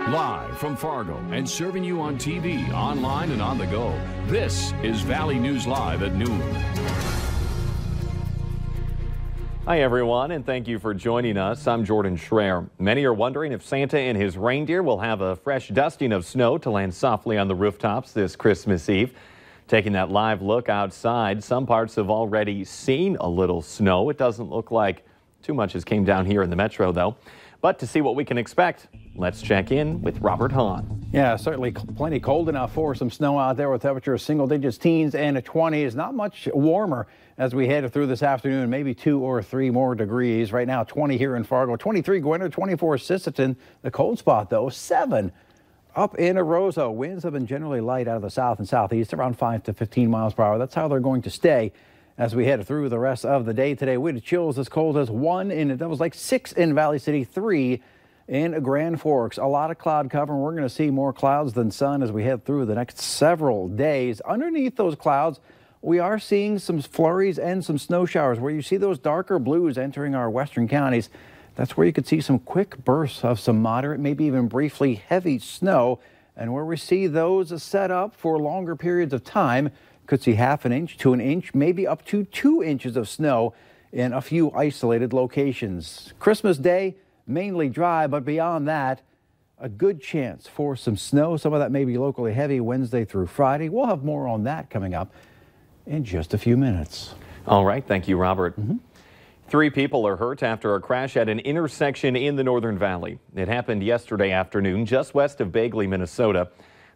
Live from Fargo and serving you on TV, online, and on the go. This is Valley News Live at noon. Hi, everyone, and thank you for joining us. I'm Jordan Schreier. Many are wondering if Santa and his reindeer will have a fresh dusting of snow to land softly on the rooftops this Christmas Eve. Taking that live look outside, some parts have already seen a little snow. It doesn't look like too much has came down here in the metro, though. But to see what we can expect, let's check in with Robert Hahn. Yeah, certainly plenty cold enough for some snow out there with temperatures single digits, teens and 20s. Not much warmer as we head through this afternoon, maybe 2 or 3 more degrees. Right now, 20 here in Fargo, 23 Gwinnett, 24 Sisseton. The cold spot, though, 7 up in Roseau. Winds have been generally light out of the south and southeast, around 5 to 15 miles per hour. That's how they're going to stay as we head through the rest of the day today. Wind chills as cold as 1 in, that was like 6 in Valley City, 3 in Grand Forks. A lot of cloud cover, and we're going to see more clouds than sun as we head through the next several days. Underneath those clouds, we are seeing some flurries and some snow showers. Where you see those darker blues entering our western counties, that's where you could see some quick bursts of some moderate, maybe even briefly heavy snow. And where we see those set up for longer periods of time, could see ½ an inch to an inch, maybe up to 2 inches of snow in a few isolated locations. Christmas Day, mainly dry, but beyond that, a good chance for some snow. Some of that may be locally heavy Wednesday through Friday. We'll have more on that coming up in just a few minutes. All right. Thank you, Robert. 3 people are hurt after a crash at an intersection in the Northern Valley. It happened yesterday afternoon just west of Bagley, Minnesota.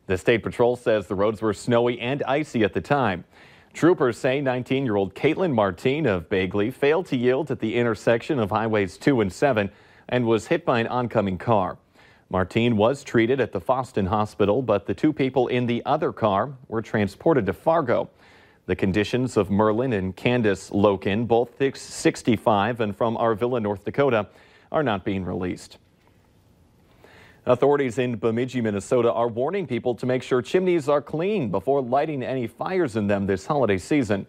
The State Patrol says the roads were snowy and icy at the time. Troopers say 19-year-old Caitlin Martine of Bagley failed to yield at the intersection of Highways 2 and 7 and was hit by an oncoming car. Martine was treated at the Foston Hospital, but the 2 people in the other car were transported to Fargo. The conditions of Merlin and Candace Loken, both 65 and from Arvilla, North Dakota, are not being released. Authorities in Bemidji, Minnesota are warning people to make sure chimneys are clean before lighting any fires in them this holiday season.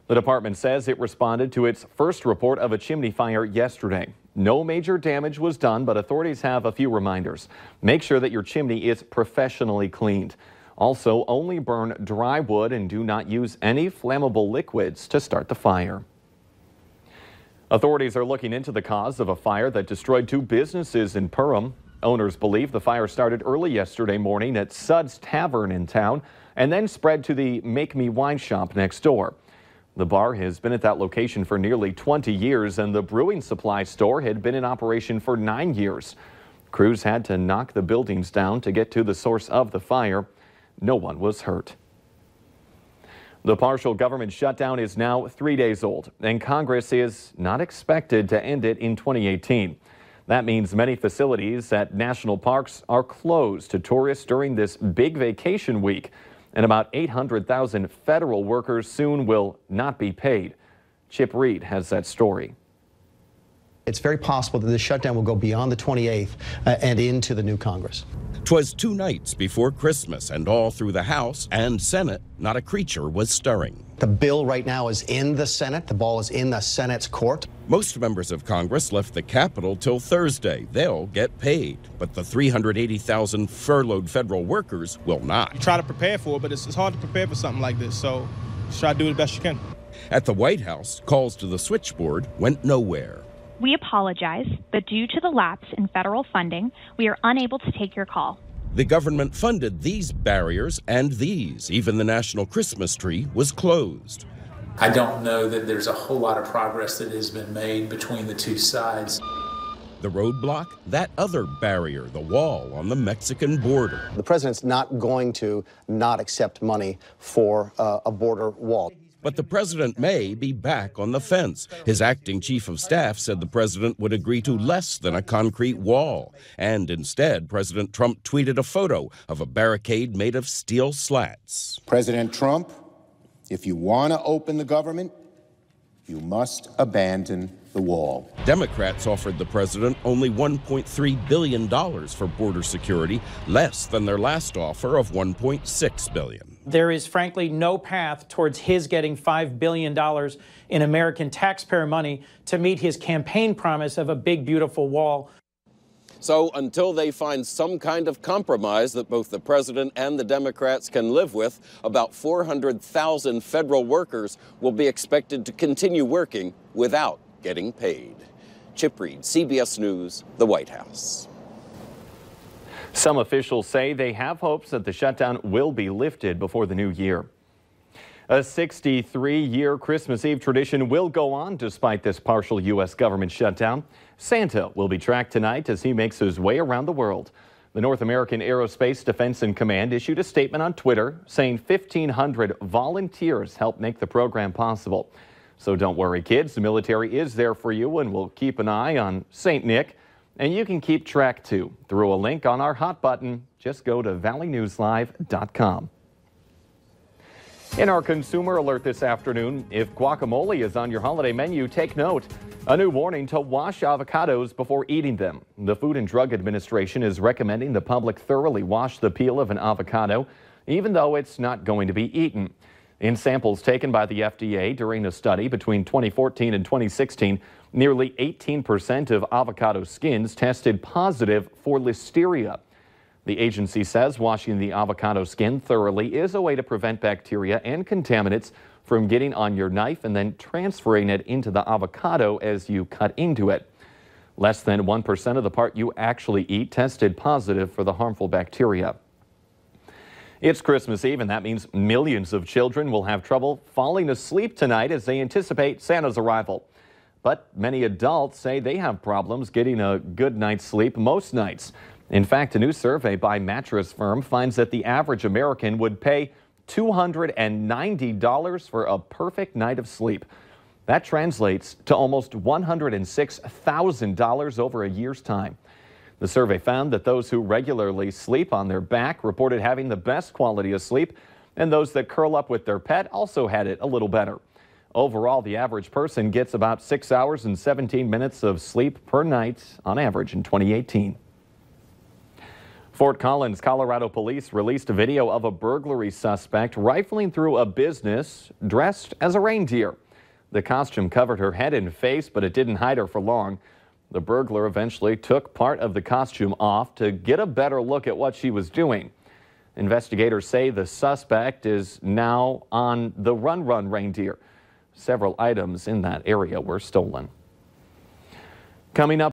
The department says it responded to its first report of a chimney fire yesterday. No major damage was done, but authorities have a few reminders. Make sure that your chimney is professionally cleaned. Also, only burn dry wood and do not use any flammable liquids to start the fire. Authorities are looking into the cause of a fire that destroyed 2 businesses in Perham. Owners believe the fire started early yesterday morning at Suds Tavern in town and then spread to the Make Me Wine shop next door. The bar has been at that location for nearly 20 years, and the brewing supply store had been in operation for 9 years. Crews had to knock the buildings down to get to the source of the fire. No one was hurt. The partial government shutdown is now 3 days old, and Congress is not expected to end it in 2018. That means many facilities at national parks are closed to tourists during this big vacation week, and about 800,000 federal workers soon will not be paid. Chip Reed has that story. It's very possible that this shutdown will go beyond the 28th and into the new Congress. 'Twas 2 nights before Christmas, and all through the House and Senate, not a creature was stirring. The bill right now is in the Senate. The ball is in the Senate's court. Most members of Congress left the Capitol till Thursday. They'll get paid, but the 380,000 furloughed federal workers will not. You try to prepare for it, but it's hard to prepare for something like this, so just try to do the best you can. At the White House, calls to the switchboard went nowhere. We apologize, but due to the lapse in federal funding, we are unable to take your call. The government funded these barriers and these. Even the national Christmas tree was closed. I don't know that there's a whole lot of progress that has been made between the 2 sides. The roadblock, that other barrier, the wall on the Mexican border. The president's not going to not accept money for a border wall. But the president may be back on the fence. His acting chief of staff said the president would agree to less than a concrete wall. And instead, President Trump tweeted a photo of a barricade made of steel slats. President Trump, if you want to open the government, you must abandon the wall. Democrats offered the president only $1.3 billion for border security, less than their last offer of $1.6 billion. There is frankly no path towards his getting $5 billion in American taxpayer money to meet his campaign promise of a big, beautiful wall. So until they find some kind of compromise that both the president and the Democrats can live with, about 400,000 federal workers will be expected to continue working without getting paid. Chip Reed, CBS News, the White House. Some officials say they have hopes that the shutdown will be lifted before the new year. A 63-year Christmas Eve tradition will go on despite this partial U.S. government shutdown. Santa will be tracked tonight as he makes his way around the world. The North American Aerospace Defense and Command issued a statement on Twitter saying 1,500 volunteers helped make the program possible. So don't worry, kids. The military is there for you and will keep an eye on St. Nick. And you can keep track, too, through a link on our hot button. Just go to valleynewslive.com. In our consumer alert this afternoon, if guacamole is on your holiday menu, take note. A new warning to wash avocados before eating them. The Food and Drug Administration is recommending the public thoroughly wash the peel of an avocado, even though it's not going to be eaten. In samples taken by the FDA during a study between 2014 and 2016, nearly 18% of avocado skins tested positive for listeria. The agency says washing the avocado skin thoroughly is a way to prevent bacteria and contaminants from getting on your knife and then transferring it into the avocado as you cut into it. Less than 1% of the part you actually eat tested positive for the harmful bacteria. It's Christmas Eve, and that means millions of children will have trouble falling asleep tonight as they anticipate Santa's arrival. But many adults say they have problems getting a good night's sleep most nights. In fact, a new survey by Mattress Firm finds that the average American would pay $290 for a perfect night of sleep. That translates to almost $106,000 over a year's time. The survey found that those who regularly sleep on their back reported having the best quality of sleep, and those that curl up with their pet also had it a little better. Overall, the average person gets about 6 hours and 17 minutes of sleep per night on average in 2018. Fort Collins, Colorado police released a video of a burglary suspect rifling through a business dressed as a reindeer. The costume covered her head and face, but it didn't hide her for long. The burglar eventually took part of the costume off to get a better look at what she was doing. Investigators say the suspect is now on the run reindeer. Several items in that area were stolen. Coming up.